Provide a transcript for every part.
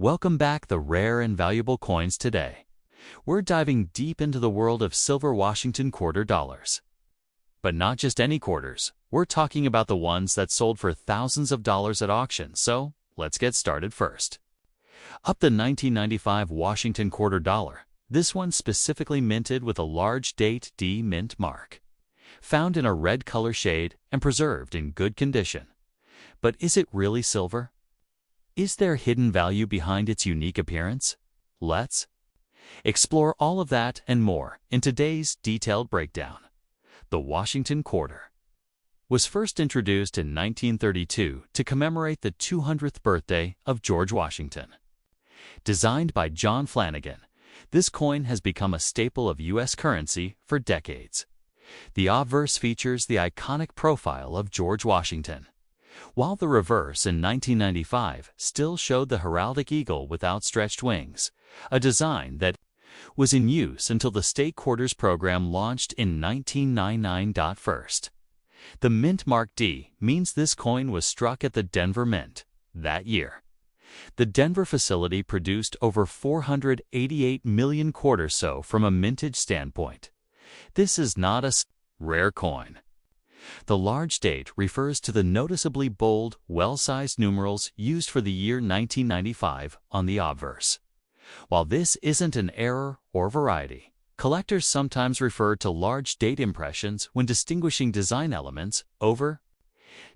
Welcome back the rare and valuable coins today. We're diving deep into the world of silver Washington quarter dollars. But not just any quarters, we're talking about the ones that sold for thousands of dollars at auction, so let's get started first. Up the 1995 Washington quarter dollar, this one specifically minted with a large date D mint mark. Found in a red color shade and preserved in good condition. But is it really silver? Is there hidden value behind its unique appearance? Let's explore all of that and more in today's detailed breakdown. The Washington quarter was first introduced in 1932 to commemorate the 200th birthday of George Washington. Designed by John Flanagan, this coin has become a staple of U.S. currency for decades. The obverse features the iconic profile of George Washington, while the reverse in 1995 still showed the heraldic eagle with outstretched wings, a design that was in use until the state quarters program launched in 1999. First, the mint mark D means this coin was struck at the Denver Mint that year. The Denver facility produced over 488 million quarters, so from a mintage standpoint, this is not a rare coin. The large date refers to the noticeably bold, well-sized numerals used for the year 1995 on the obverse. While this isn't an error or variety, collectors sometimes refer to large date impressions when distinguishing design elements over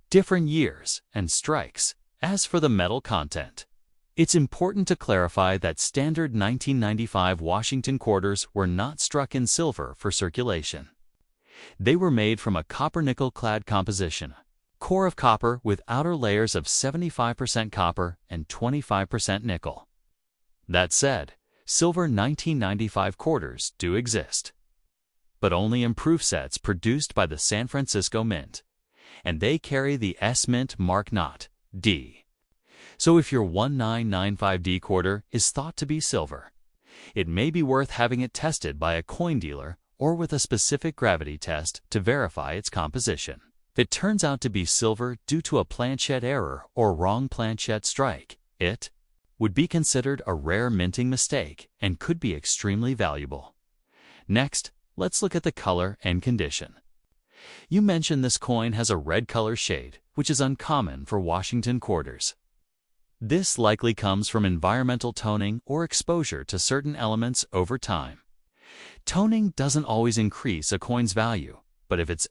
different years and strikes. As for the metal content, it's important to clarify that standard 1995 Washington quarters were not struck in silver for circulation. They were made from a copper-nickel clad composition, core of copper with outer layers of 75% copper and 25% nickel. That said, silver 1995 quarters do exist, but only in proof sets produced by the San Francisco Mint, and they carry the S Mint mark, not D. So if your 1995D quarter is thought to be silver, it may be worth having it tested by a coin dealer or with a specific gravity test to verify its composition. If it turns out to be silver due to a planchette error or wrong planchette strike, it would be considered a rare minting mistake and could be extremely valuable. Next, let's look at the color and condition. You mentioned this coin has a red color shade, which is uncommon for Washington quarters. This likely comes from environmental toning or exposure to certain elements over time. Toning doesn't always increase a coin's value, but if it's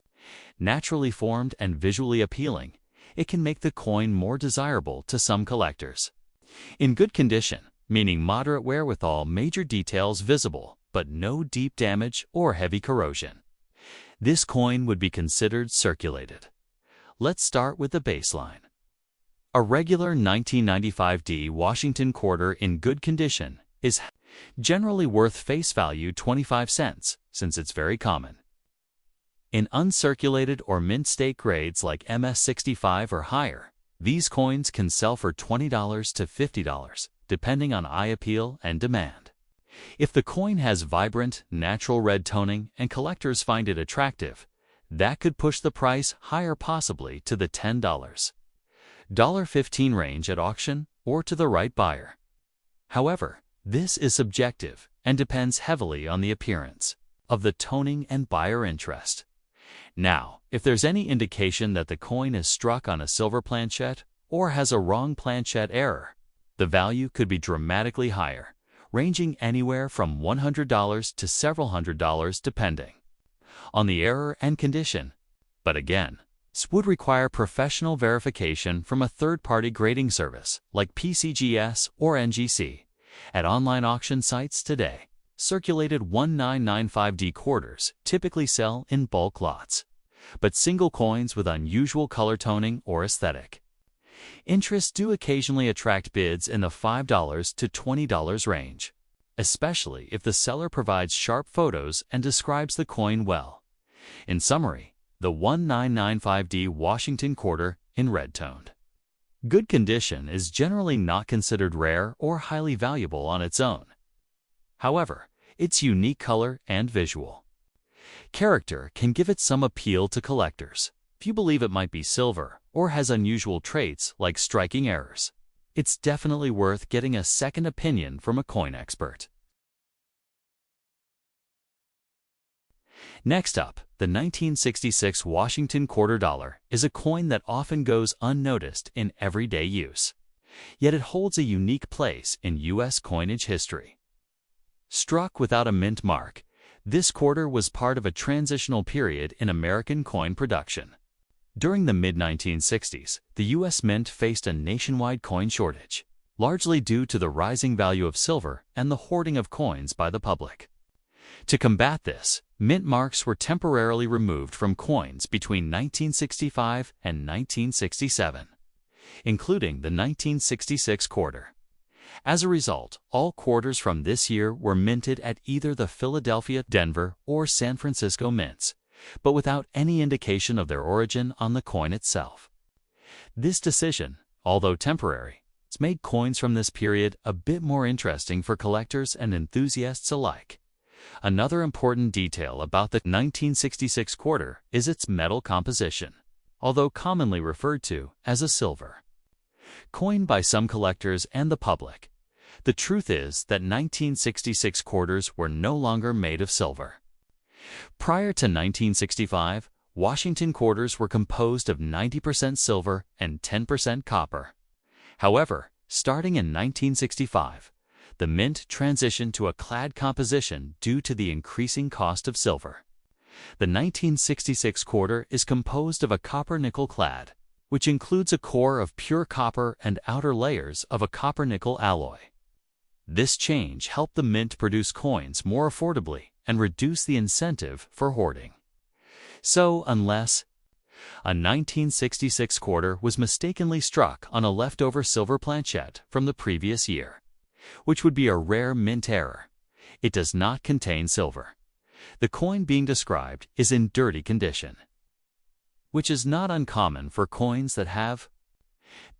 naturally formed and visually appealing, it can make the coin more desirable to some collectors. In good condition, meaning moderate wear with all major details visible, but no deep damage or heavy corrosion, this coin would be considered circulated. Let's start with the baseline. A regular 1995D Washington quarter in good condition is generally worth face value 25 cents, since it's very common. In uncirculated or mint state grades like MS65 or higher, these coins can sell for $20 to $50, depending on eye appeal and demand. If the coin has vibrant, natural red toning and collectors find it attractive, that could push the price higher, possibly to the $10, $15 range at auction or to the right buyer. However, this is subjective and depends heavily on the appearance of the toning and buyer interest. Now, if there's any indication that the coin is struck on a silver planchette or has a wrong planchette error, the value could be dramatically higher, ranging anywhere from $100 to several $100 depending on the error and condition. But again, this would require professional verification from a third-party grading service like PCGS or NGC. At online auction sites today, circulated 1995D quarters typically sell in bulk lots, but single coins with unusual color toning or aesthetic interest do occasionally attract bids in the $5 to $20 range, especially if the seller provides sharp photos and describes the coin well. In summary, the 1995D Washington quarter in red-toned good condition is generally not considered rare or highly valuable on its own. However, its unique color and visual character can give it some appeal to collectors. If you believe it might be silver or has unusual traits like striking errors, it's definitely worth getting a second opinion from a coin expert. Next up, the 1966 Washington quarter dollar is a coin that often goes unnoticed in everyday use. Yet it holds a unique place in U.S. coinage history. Struck without a mint mark, this quarter was part of a transitional period in American coin production. During the mid-1960s, the U.S. Mint faced a nationwide coin shortage, largely due to the rising value of silver and the hoarding of coins by the public. To combat this, mint marks were temporarily removed from coins between 1965 and 1967, including the 1966 quarter. As a result, all quarters from this year were minted at either the Philadelphia, Denver, or San Francisco mints, but without any indication of their origin on the coin itself. This decision, although temporary, has made coins from this period a bit more interesting for collectors and enthusiasts alike. Another important detail about the 1966 quarter is its metal composition, although commonly referred to as a silver. Coined by some collectors and the public, the truth is that 1966 quarters were no longer made of silver. Prior to 1965, Washington quarters were composed of 90% silver and 10% copper. However, starting in 1965, the mint transitioned to a clad composition due to the increasing cost of silver. The 1966 quarter is composed of a copper-nickel clad, which includes a core of pure copper and outer layers of a copper-nickel alloy. This change helped the mint produce coins more affordably and reduce the incentive for hoarding. So, unless a 1966 quarter was mistakenly struck on a leftover silver planchette from the previous year, which would be a rare mint error, it does not contain silver. The coin being described is in dirty condition, which is not uncommon for coins that have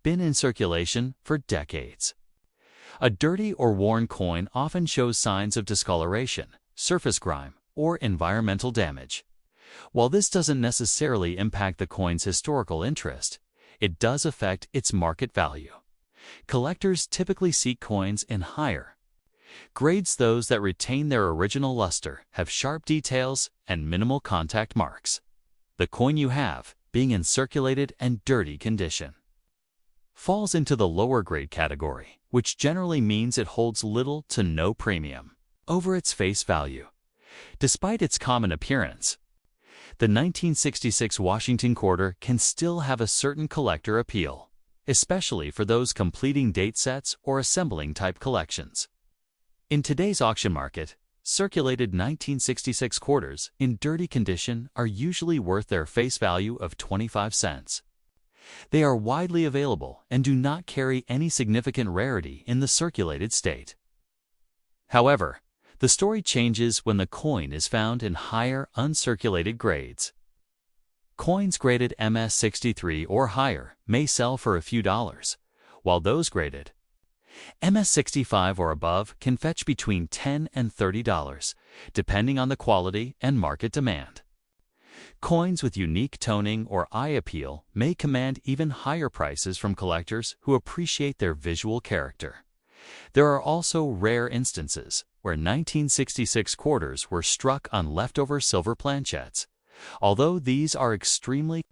been in circulation for decades. A dirty or worn coin often shows signs of discoloration, surface grime, or environmental damage. While this doesn't necessarily impact the coin's historical interest, it does affect its market value. Collectors typically seek coins in higher grades. Those that retain their original luster, have sharp details, and minimal contact marks. The coin you have, being in circulated and dirty condition, falls into the lower grade category, which generally means it holds little to no premium over its face value. Despite its common appearance, the 1966 Washington quarter can still have a certain collector appeal, especially for those completing date sets or assembling type collections. In today's auction market, circulated 1966 quarters in dirty condition are usually worth their face value of 25 cents. They are widely available and do not carry any significant rarity in the circulated state. However, the story changes when the coin is found in higher uncirculated grades. Coins graded MS-63 or higher may sell for a few dollars, while those graded MS-65 or above can fetch between $10 and $30, depending on the quality and market demand. Coins with unique toning or eye appeal may command even higher prices from collectors who appreciate their visual character. There are also rare instances where 1966 quarters were struck on leftover silver planchettes. Although these are extremely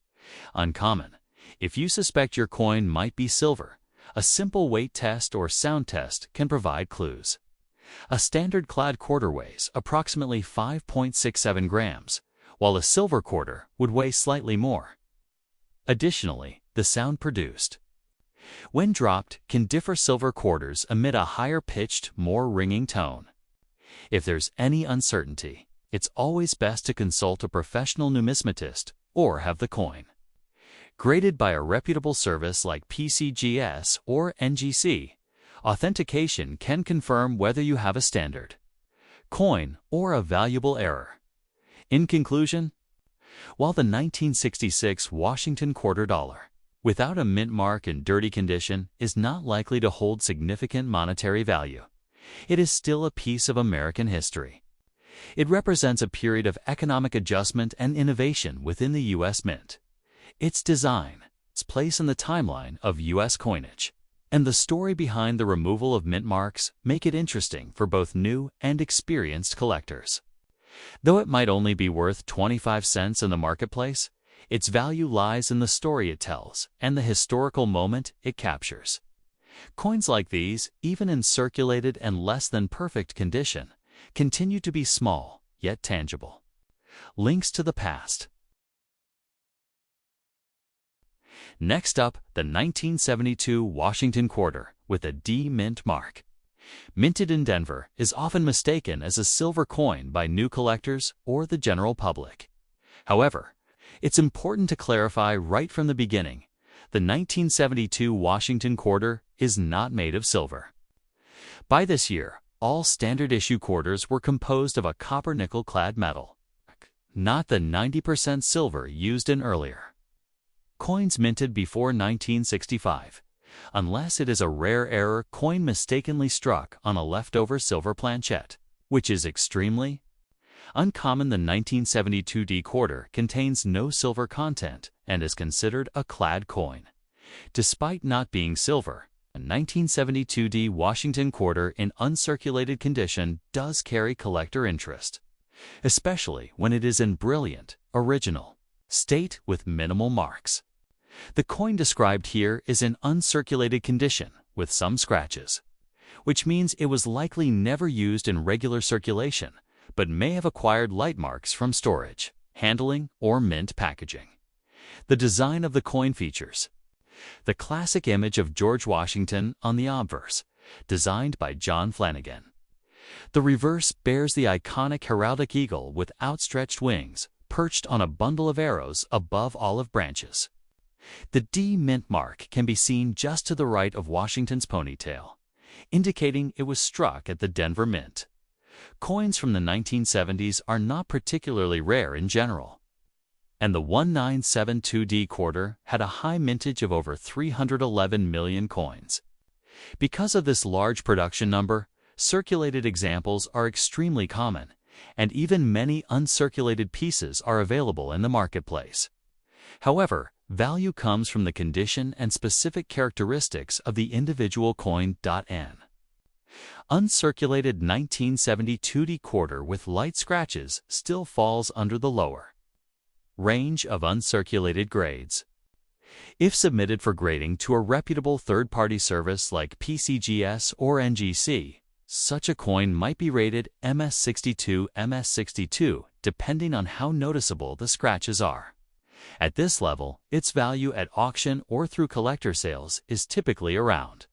uncommon, if you suspect your coin might be silver, a simple weight test or sound test can provide clues. A standard clad quarter weighs approximately 5.67 grams, while a silver quarter would weigh slightly more. Additionally, the sound produced when dropped can differ. Silver quarters emit a higher-pitched, more ringing tone. If there's any uncertainty, it's always best to consult a professional numismatist or have the coin graded by a reputable service like PCGS or NGC. Authentication can confirm whether you have a standard coin or a valuable error. In conclusion, while the 1966 Washington quarter dollar, without a mint mark in dirty condition, is not likely to hold significant monetary value, it is still a piece of American history. It represents a period of economic adjustment and innovation within the U.S. Mint. Its design, its place in the timeline of U.S. coinage, And the story behind the removal of mint marks make it interesting for both new and experienced collectors. Though it might only be worth 25 cents in the marketplace, its value lies in the story it tells and the historical moment it captures. Coins like these, even in circulated and less than perfect condition, continue to be small yet tangible. Links to the past. Next up, the 1972 Washington quarter with a D mint mark. Minted in Denver is often mistaken as a silver coin by new collectors or the general public. However, it's important to clarify right from the beginning, the 1972 Washington quarter is not made of silver. By this year, all standard issue quarters were composed of a copper-nickel-clad metal, not the 90% silver used in earlier coins minted before 1965, unless it is a rare error coin mistakenly struck on a leftover silver planchet, which is extremely uncommon. The 1972 D quarter contains no silver content and is considered a clad coin. Despite not being silver, a 1972 D Washington quarter in uncirculated condition does carry collector interest, especially when it is in brilliant, original state with minimal marks. The coin described here is in uncirculated condition with some scratches, which means it was likely never used in regular circulation, but may have acquired light marks from storage, handling, or mint packaging. The design of the coin features the classic image of George Washington on the obverse, designed by John Flanagan. The reverse bears the iconic heraldic eagle with outstretched wings, perched on a bundle of arrows above olive branches. The D mint mark can be seen just to the right of Washington's ponytail, indicating it was struck at the Denver Mint. Coins from the 1970s are not particularly rare in general, and the 1972 D quarter had a high mintage of over 311 million coins. Because of this large production number, circulated examples are extremely common, and even many uncirculated pieces are available in the marketplace. However, value comes from the condition and specific characteristics of the individual coin. N. Uncirculated 1972 D quarter with light scratches still falls under the lower range of uncirculated grades. If submitted for grading to a reputable third-party service like PCGS or NGC, such a coin might be rated MS62 depending on how noticeable the scratches are. At this level, its value at auction or through collector sales is typically around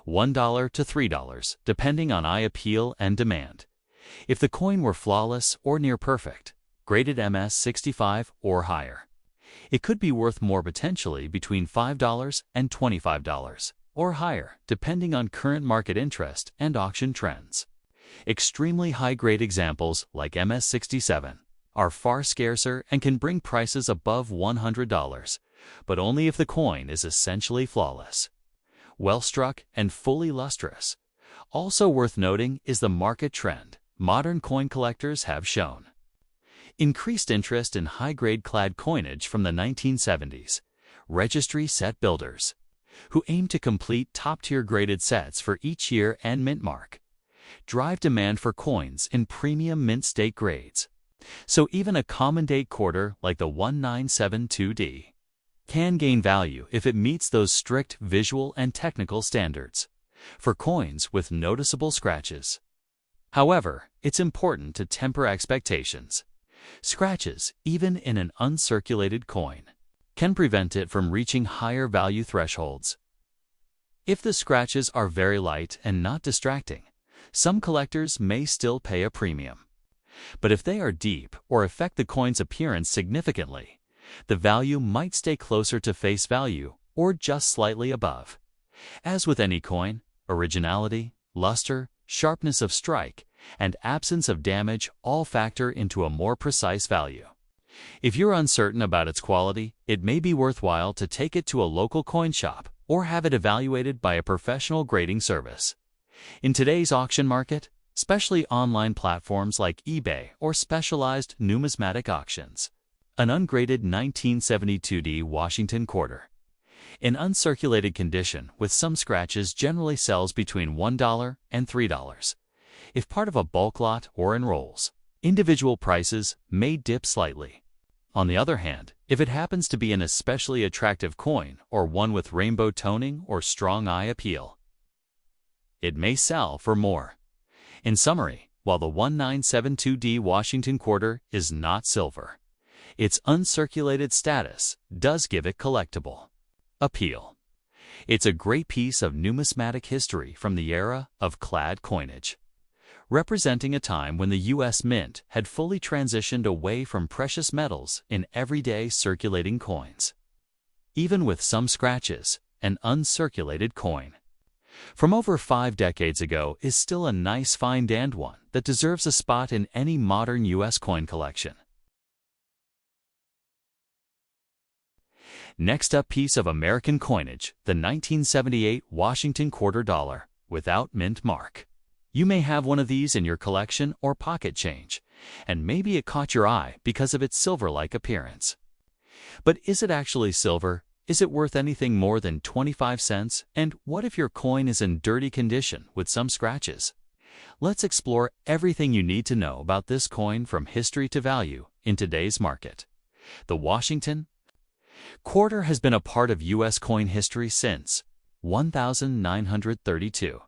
$1 to $3, depending on eye appeal and demand. If the coin were flawless or near perfect, graded MS65 or higher, it could be worth more, potentially between $5 and $25, or higher, depending on current market interest and auction trends. Extremely high-grade examples like MS67 are far scarcer and can bring prices above $100, but only if the coin is essentially flawless, well-struck, and fully lustrous. Also worth noting is the market trend modern coin collectors have shown. Increased interest in high-grade clad coinage from the 1970s. Registry set builders, who aim to complete top-tier graded sets for each year and mint mark, drive demand for coins in premium mint state grades. So even a common date quarter like the 1972 D can gain value if it meets those strict visual and technical standards for coins with noticeable scratches. However, it's important to temper expectations. Scratches, even in an uncirculated coin, can prevent it from reaching higher value thresholds. If the scratches are very light and not distracting, some collectors may still pay a premium. But if they are deep or affect the coin's appearance significantly, the value might stay closer to face value or just slightly above. As with any coin, originality, luster, sharpness of strike, and absence of damage all factor into a more precise value. If you're uncertain about its quality, it may be worthwhile to take it to a local coin shop or have it evaluated by a professional grading service. In today's auction market, especially online platforms like eBay or specialized numismatic auctions, an ungraded 1972 D Washington quarter In uncirculated condition, with some scratches, generally sells between $1 and $3. If part of a bulk lot or in rolls, individual prices may dip slightly. On the other hand, if it happens to be an especially attractive coin or one with rainbow toning or strong eye appeal, it may sell for more. In summary, while the 1972D Washington quarter is not silver, its uncirculated status does give it collectible appeal. It's a great piece of numismatic history from the era of clad coinage, representing a time when the U.S. Mint had fully transitioned away from precious metals in everyday circulating coins. Even with some scratches, an uncirculated coin from over 5 decades ago is still a nice find and one that deserves a spot in any modern U.S. coin collection. Next up, piece of American coinage, the 1978 Washington quarter dollar without mint mark. You may have one of these in your collection or pocket change, and maybe it caught your eye because of its silver-like appearance. But is it actually silver? Is it worth anything more than 25 cents? And what if your coin is in dirty condition with some scratches? Let's explore everything you need to know about this coin from history to value in today's market. The Washington quarter has been a part of U.S. coin history since 1932.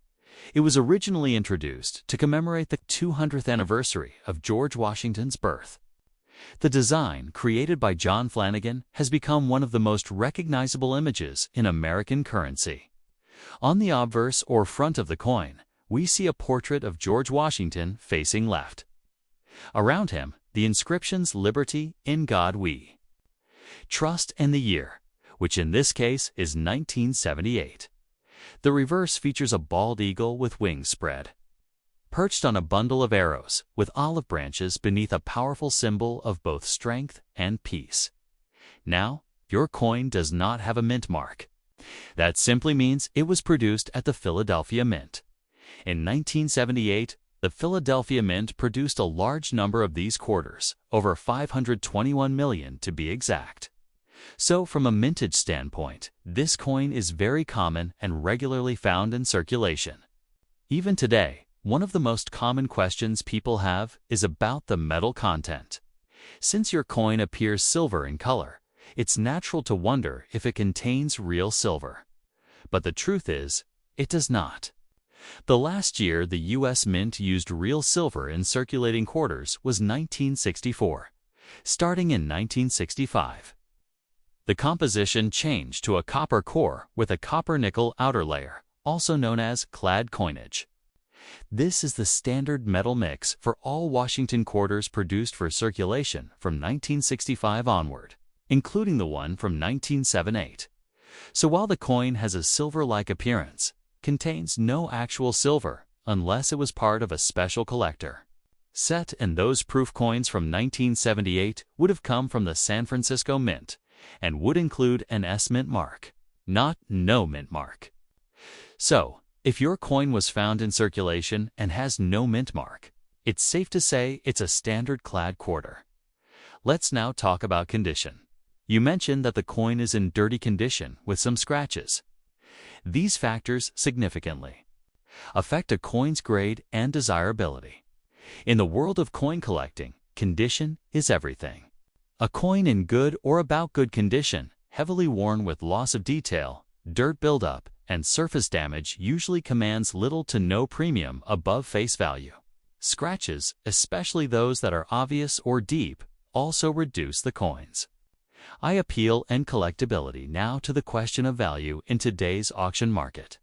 It was originally introduced to commemorate the 200th anniversary of George Washington's birth. The design, created by John Flanagan, has become one of the most recognizable images in American currency. On the obverse or front of the coin, we see a portrait of George Washington facing left. Around him, the inscriptions "Liberty, in God we trust," and the year, which in this case is 1978. The reverse features a bald eagle with wings spread, perched on a bundle of arrows with olive branches beneath, a powerful symbol of both strength and peace. Now, your coin does not have a mint mark. That simply means it was produced at the Philadelphia Mint. In 1978, the Philadelphia Mint produced a large number of these quarters, over 521 million to be exact. So from a mintage standpoint, this coin is very common and regularly found in circulation. Even today, one of the most common questions people have is about the metal content. Since your coin appears silver in color, it's natural to wonder if it contains real silver. But the truth is, it does not. The last year the U.S. Mint used real silver in circulating quarters was 1964. Starting in 1965, the composition changed to a copper core with a copper-nickel outer layer, also known as clad coinage. This is the standard metal mix for all Washington quarters produced for circulation from 1965 onward, including the one from 1978. So while the coin has a silver-like appearance, it contains no actual silver unless it was part of a special collector set, and those proof coins from 1978 would have come from the San Francisco Mint and would include an S mint mark, not no mint mark. So, if your coin was found in circulation and has no mint mark, it's safe to say it's a standard clad quarter. Let's now talk about condition. You mentioned that the coin is in dirty condition with some scratches. These factors significantly affect a coin's grade and desirability. In the world of coin collecting, condition is everything. A coin in good or about good condition, heavily worn with loss of detail, dirt buildup, and surface damage usually commands little to no premium above face value. Scratches, especially those that are obvious or deep, also reduce the coin's eye appeal and collectability. Now to the question of value in today's auction market.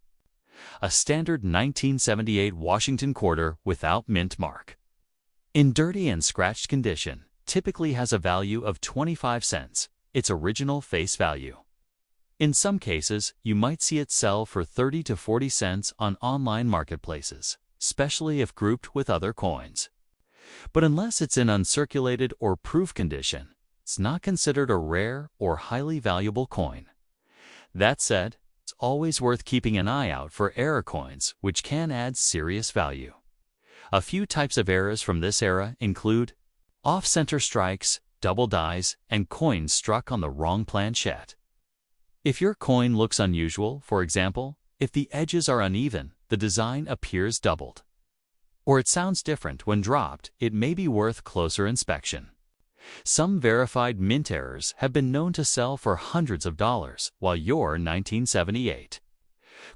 A standard 1978 Washington quarter without mint mark, in dirty and scratched condition, typically has a value of 25 cents, its original face value. In some cases, you might see it sell for 30 to 40 cents on online marketplaces, especially if grouped with other coins. But unless it's in uncirculated or proof condition, it's not considered a rare or highly valuable coin. That said, it's always worth keeping an eye out for error coins, which can add serious value. A few types of errors from this era include off-center strikes, double dies, and coins struck on the wrong planchette. If your coin looks unusual, for example, if the edges are uneven, the design appears doubled, or it sounds different when dropped, it may be worth closer inspection. Some verified mint errors have been known to sell for hundreds of dollars, while your 1978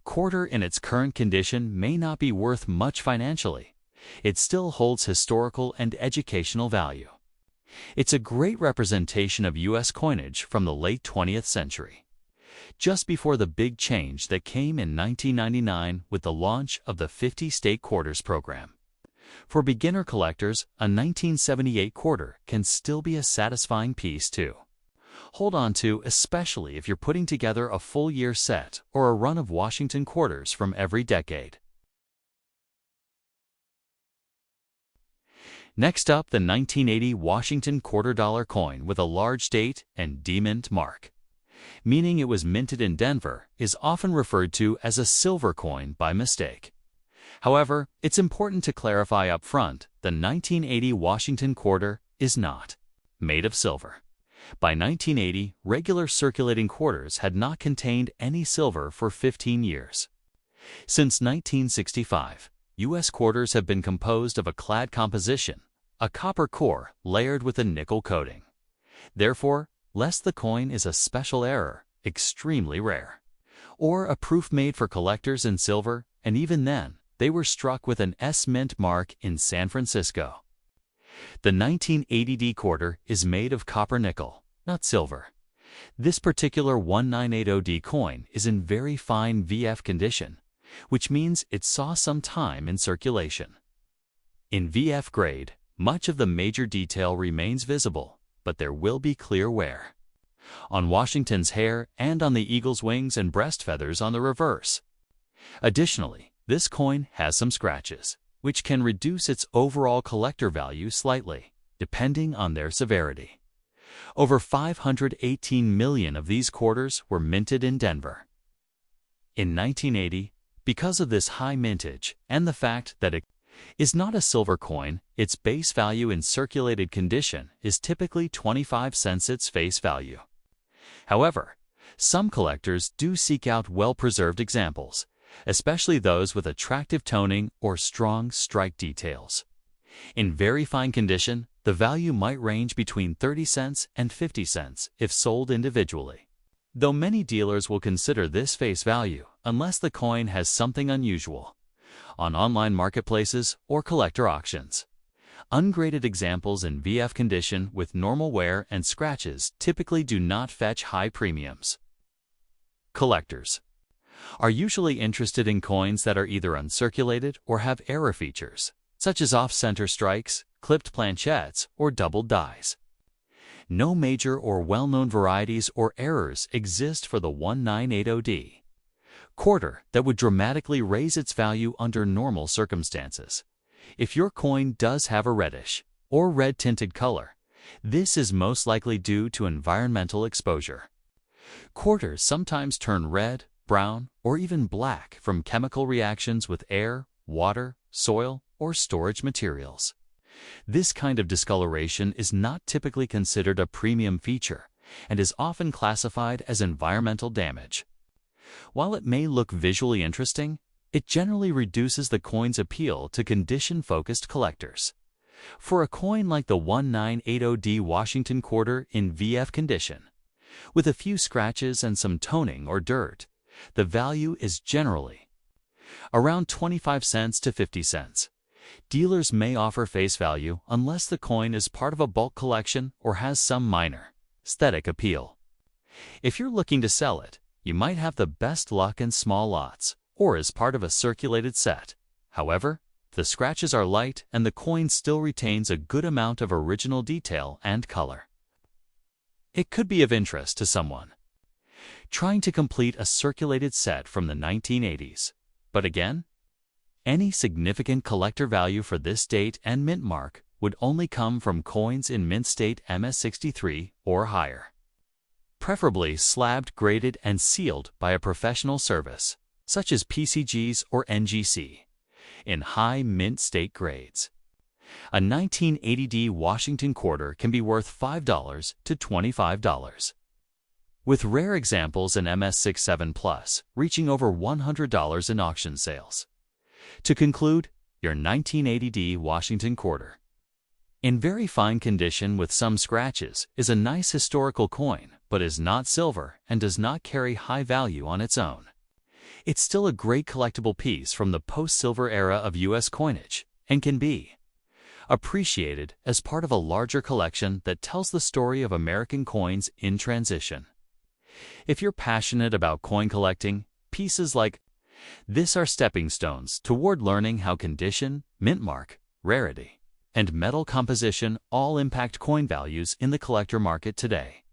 quarter in its current condition may not be worth much financially. It still holds historical and educational value. It's a great representation of U.S. coinage from the late 20th century, just before the big change that came in 1999 with the launch of the 50-state quarters program. For beginner collectors, a 1978 quarter can still be a satisfying piece to hold on to, especially if you're putting together a full-year set or a run of Washington quarters from every decade. Next up, the 1980 Washington $quarter coin with a large date and demint mark, meaning it was minted in Denver, is often referred to as a silver coin by mistake. However, it's important to clarify up front, the 1980 Washington quarter is not made of silver. By 1980, regular circulating quarters had not contained any silver for 15 years. Since 1965, U.S. quarters have been composed of a clad composition, a copper core layered with a nickel coating. Therefore, lest the coin is a special error, extremely rare, or a proof made for collectors in silver, and even then, they were struck with an S-mint mark in San Francisco. The 1980D quarter is made of copper nickel, not silver. This particular 1980D coin is in very fine VF condition, which means it saw some time in circulation. In VF grade, much of the major detail remains visible, but there will be clear wear on Washington's hair and on the eagle's wings and breast feathers on the reverse. Additionally, this coin has some scratches, which can reduce its overall collector value slightly, depending on their severity. Over 518 million of these quarters were minted in Denver. In 1980, because of this high mintage and the fact that it is not a silver coin, its base value in circulated condition is typically 25 cents its face value. However, some collectors do seek out well-preserved examples, especially those with attractive toning or strong strike details. In very fine condition, the value might range between 30 cents and 50 cents if sold individually, though many dealers will consider this face value unless the coin has something unusual on online marketplaces or collector auctions. Ungraded examples in VF condition with normal wear and scratches typically do not fetch high premiums. Collectors are usually interested in coins that are either uncirculated or have error features, such as off-center strikes, clipped planchettes, or doubled dies. No major or well-known varieties or errors exist for the 1980D quarter that would dramatically raise its value under normal circumstances. If your coin does have a reddish or red-tinted color, this is most likely due to environmental exposure. Quarters sometimes turn red, brown, or even black from chemical reactions with air, water, soil, or storage materials. This kind of discoloration is not typically considered a premium feature and is often classified as environmental damage. While it may look visually interesting, it generally reduces the coin's appeal to condition-focused collectors. For a coin like the 1980D Washington quarter in VF condition, with a few scratches and some toning or dirt, the value is generally around 25 cents to 50 cents. Dealers may offer face value unless the coin is part of a bulk collection or has some minor aesthetic appeal. If you're looking to sell it, you might have the best luck in small lots or as part of a circulated set. However, the scratches are light and the coin still retains a good amount of original detail and color. It could be of interest to someone trying to complete a circulated set from the 1980s. But again, any significant collector value for this date and mint mark would only come from coins in mint state MS63 or higher, preferably slabbed, graded, and sealed by a professional service, such as PCGs or NGC, in high mint state grades. A 1980D Washington quarter can be worth $5 to $25. with rare examples in MS67 Plus reaching over $100 in auction sales. To conclude, your 1980D Washington quarter. In very fine condition with some scratches, is a nice historical coin, but is not silver and does not carry high value on its own. It's still a great collectible piece from the post-silver era of U.S. coinage and can be appreciated as part of a larger collection that tells the story of American coins in transition. If you're passionate about coin collecting, pieces like this are stepping stones toward learning how condition, mint mark, rarity, and metal composition all impact coin values in the collector market today.